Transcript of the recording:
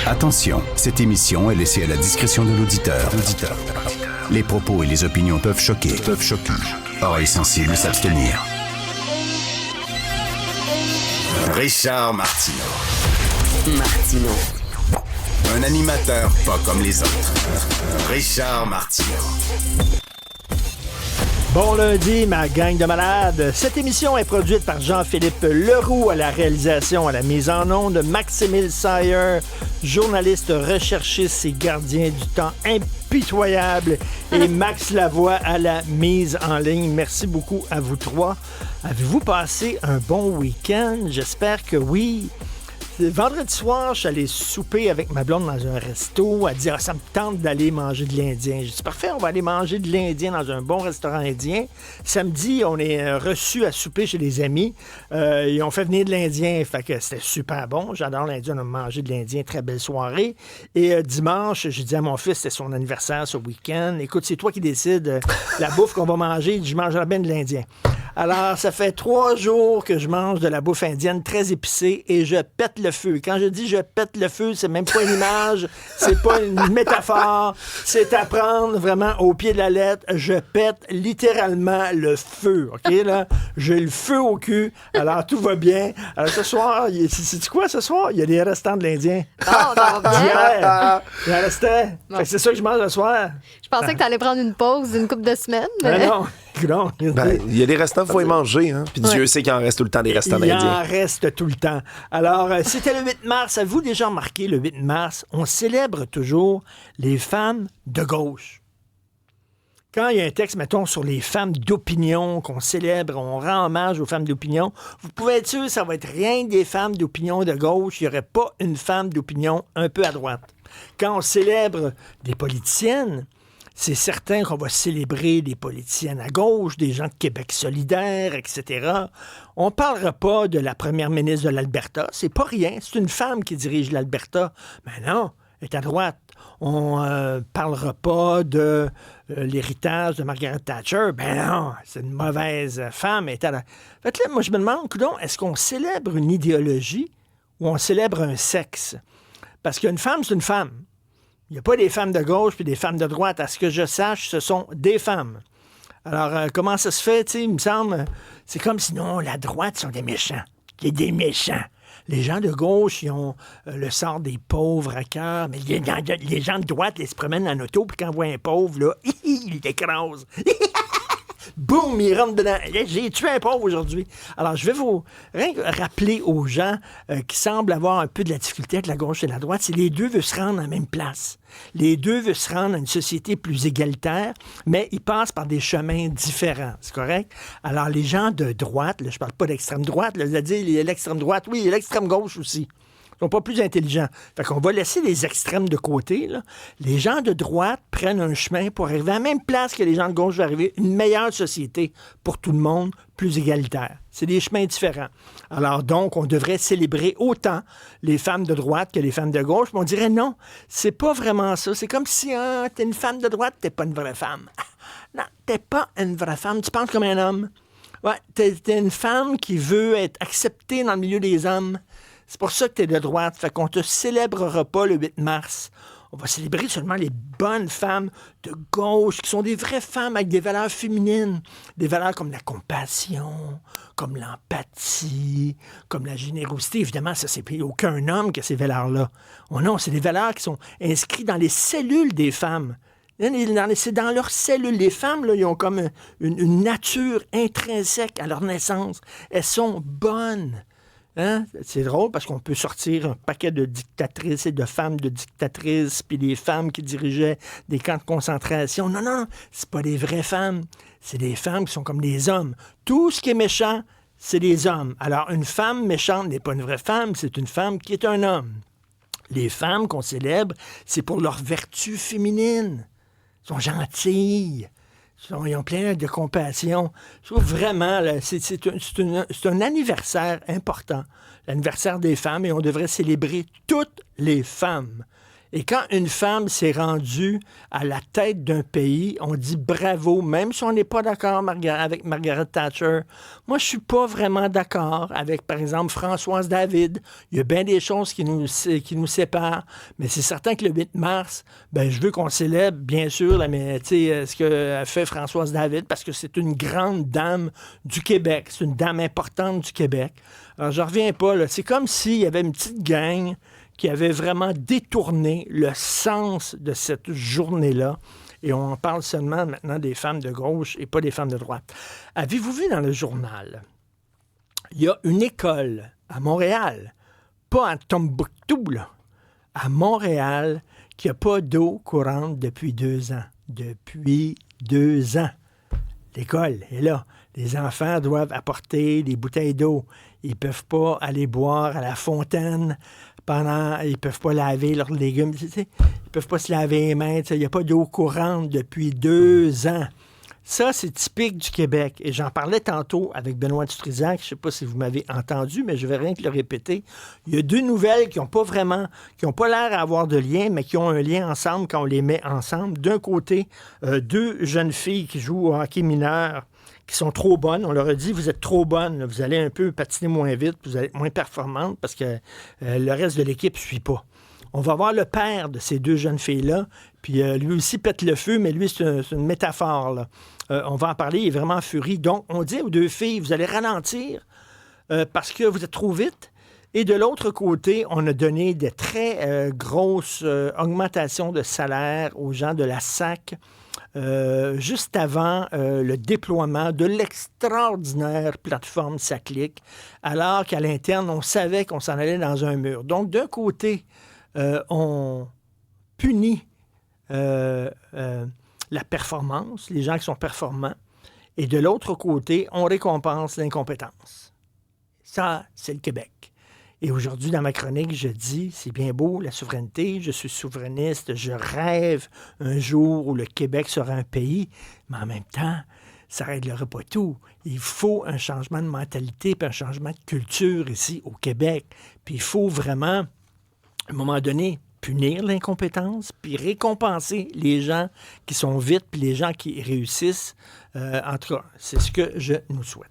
Attention, cette émission est laissée à la discrétion de l'auditeur. Les propos et les opinions peuvent choquer. Oreilles sensibles s'abstenir. Richard Martineau. Un animateur pas comme les autres. Richard Martineau. Bon lundi, ma gang de malades. Cette émission est produite par Jean-Philippe Leroux à la réalisation, à la mise en onde de Maximile Sayer, journaliste recherchiste et gardien du temps impitoyable, et Max Lavoie à la mise en ligne. Merci beaucoup à vous trois. Avez-vous passé un bon week-end? J'espère que oui. Vendredi soir, je suis allé souper avec ma blonde dans un resto. Elle dit « ça me tente d'aller manger de l'Indien. » J'ai dit « Parfait, on va aller manger de l'Indien dans un bon restaurant indien. » Samedi, on est reçus à souper chez des amis. Ils ont fait venir de l'Indien, fait que c'était super bon. J'adore l'Indien, on a mangé de l'Indien, très belle soirée. Et dimanche, j'ai dit à mon fils, c'était son anniversaire ce week-end. « Écoute, c'est toi qui décides la bouffe qu'on va manger. » Il dit « Je mangerai bien de l'Indien. » Alors, ça fait 3 jours que je mange de la bouffe indienne très épicée et je pète le feu. Quand je dis je pète le feu, c'est même pas une image, c'est pas une métaphore, c'est à prendre vraiment au pied de la lettre. Je pète littéralement le feu, OK, là? J'ai le feu au cul, alors tout va bien. Alors, ce soir, c'est quoi ce soir? Il y a des restants de l'Indien. Oh, ça va bien. D'hier, il en restait. Bon. Fait que c'est ça que je mange ce soir. Je pensais que tu allais prendre une pause d'une couple de semaines. Mais non. Non. Il y a des restants, il faut y manger. Hein? Puis Dieu sait qu'il en reste tout le temps des restants Il indiens. en reste tout le temps. Alors, c'était le 8 mars. Avez-vous déjà remarqué, le 8 mars, on célèbre toujours les femmes de gauche. Quand il y a un texte, mettons, sur les femmes d'opinion qu'on célèbre, on rend hommage aux femmes d'opinion, vous pouvez être sûr que ça va être rien que des femmes d'opinion de gauche. Il n'y aurait pas une femme d'opinion un peu à droite. Quand on célèbre des politiciennes, c'est certain qu'on va célébrer des politiciennes à gauche, des gens de Québec solidaire, etc. On ne parlera pas de la première ministre de l'Alberta. C'est pas rien. C'est une femme qui dirige l'Alberta. Mais non, elle est à droite. On ne parlera pas de l'héritage de Margaret Thatcher. Ben non, c'est une mauvaise femme. Elle est à droite. Fait que là, moi, je me demande, coudonc, est-ce qu'on célèbre une idéologie ou on célèbre un sexe? Parce qu'une femme, c'est une femme. Il n'y a pas des femmes de gauche puis des femmes de droite. À ce que je sache, ce sont des femmes. Alors, comment ça se fait? Il me semble, c'est comme si, non, la droite sont des méchants. Il y a des méchants. Les gens de gauche, ils ont le sort des pauvres à cœur. Mais les gens de droite, ils se promènent en auto, puis quand on voit un pauvre, là, ils l'écrasent. Boum, il rentre dedans. J'ai tué un pauvre aujourd'hui. Alors, je vais vous rappeler aux gens qui semblent avoir un peu de la difficulté avec la gauche et la droite, c'est les deux veulent se rendre à la même place. Les deux veulent se rendre à une société plus égalitaire, mais ils passent par des chemins différents. C'est correct? Alors, les gens de droite, là, je parle pas d'extrême droite, là, c'est-à-dire il y a l'extrême droite, oui, il y a l'extrême gauche aussi. Ils sont pas plus intelligents. Fait qu'on va laisser les extrêmes de côté, là. Les gens de droite prennent un chemin pour arriver à la même place que les gens de gauche vont arriver, une meilleure société pour tout le monde, plus égalitaire. C'est des chemins différents. Alors donc, on devrait célébrer autant les femmes de droite que les femmes de gauche, mais on dirait non, c'est pas vraiment ça. C'est comme si t'es une femme de droite, t'es pas une vraie femme. Non, t'es pas une vraie femme, tu penses comme un homme. Ouais, t'es une femme qui veut être acceptée dans le milieu des hommes. C'est pour ça que tu es de droite. Fait qu'on te célébrera pas le 8 mars. On va célébrer seulement les bonnes femmes de gauche, qui sont des vraies femmes avec des valeurs féminines. Des valeurs comme la compassion, comme l'empathie, comme la générosité. Évidemment, ça, c'est aucun homme qui a ces valeurs-là. Oh non, c'est des valeurs qui sont inscrites dans les cellules des femmes. C'est dans leurs cellules. Les femmes, là, ils ont comme une nature intrinsèque à leur naissance. Elles sont bonnes. Hein? C'est drôle parce qu'on peut sortir un paquet de dictatrices et de femmes de dictatrices, puis des femmes qui dirigeaient des camps de concentration. Non, non, c'est pas des vraies femmes. C'est des femmes qui sont comme des hommes. Tout ce qui est méchant, c'est des hommes. Alors, une femme méchante n'est pas une vraie femme, c'est une femme qui est un homme. Les femmes qu'on célèbre, c'est pour leur vertu féminine. Elles sont gentilles. Ils ont plein de compassion. Je trouve vraiment, là, c'est un anniversaire important, l'anniversaire des femmes, et on devrait célébrer toutes les femmes. Et quand une femme s'est rendue à la tête d'un pays, on dit bravo, même si on n'est pas d'accord avec Margaret Thatcher. Moi, je suis pas vraiment d'accord avec, par exemple, Françoise David. Il y a bien des choses qui nous séparent, mais c'est certain que le 8 mars, ben, je veux qu'on célèbre, bien sûr, ce que fait Françoise David, parce que c'est une grande dame du Québec. C'est une dame importante du Québec. Alors, je reviens pas, là. C'est comme s'il y avait une petite gang qui avait vraiment détourné le sens de cette journée-là. Et on parle seulement maintenant des femmes de gauche et pas des femmes de droite. Avez-vous vu dans le journal, il y a une école à Montréal, pas à Tombouctou, là, à Montréal, qui n'a pas d'eau courante depuis 2 ans. Depuis 2 ans. L'école est là. Les enfants doivent apporter des bouteilles d'eau. Ils ne peuvent pas aller boire à la fontaine ils ne peuvent pas laver leurs légumes. Ils ne peuvent pas se laver les mains. Il n'y a pas d'eau courante depuis 2 ans. Ça, c'est typique du Québec. Et j'en parlais tantôt avec Benoît Dutrisac. Je ne sais pas si vous m'avez entendu, mais je vais rien que le répéter. Il y a 2 nouvelles qui n'ont pas l'air à avoir de lien, mais qui ont un lien ensemble quand on les met ensemble. D'un côté, 2 jeunes filles qui jouent au hockey mineur, qui sont trop bonnes. On leur a dit, vous êtes trop bonnes, là. Vous allez un peu patiner moins vite, vous allez être moins performantes parce que le reste de l'équipe ne suit pas. On va voir le père de ces 2 jeunes filles-là, puis lui aussi pète le feu, mais lui, c'est une métaphore, là. On va en parler, il est vraiment en furie. Donc, on dit aux 2 filles, vous allez ralentir parce que vous êtes trop vite. Et de l'autre côté, on a donné de très grosses augmentations de salaire aux gens de la SAC juste avant le déploiement de l'extraordinaire plateforme SACLIC, alors qu'à l'interne, on savait qu'on s'en allait dans un mur. Donc, d'un côté, on punit la performance, les gens qui sont performants, et de l'autre côté, on récompense l'incompétence. Ça, c'est le Québec. Et aujourd'hui, dans ma chronique, je dis, c'est bien beau, la souveraineté, je suis souverainiste, je rêve un jour où le Québec sera un pays, mais en même temps, ça ne réglera pas tout. Il faut un changement de mentalité puis un changement de culture ici au Québec. Puis il faut vraiment, à un moment donné, punir l'incompétence, puis récompenser les gens qui sont vite, puis les gens qui réussissent. En tout cas, c'est ce que je nous souhaite.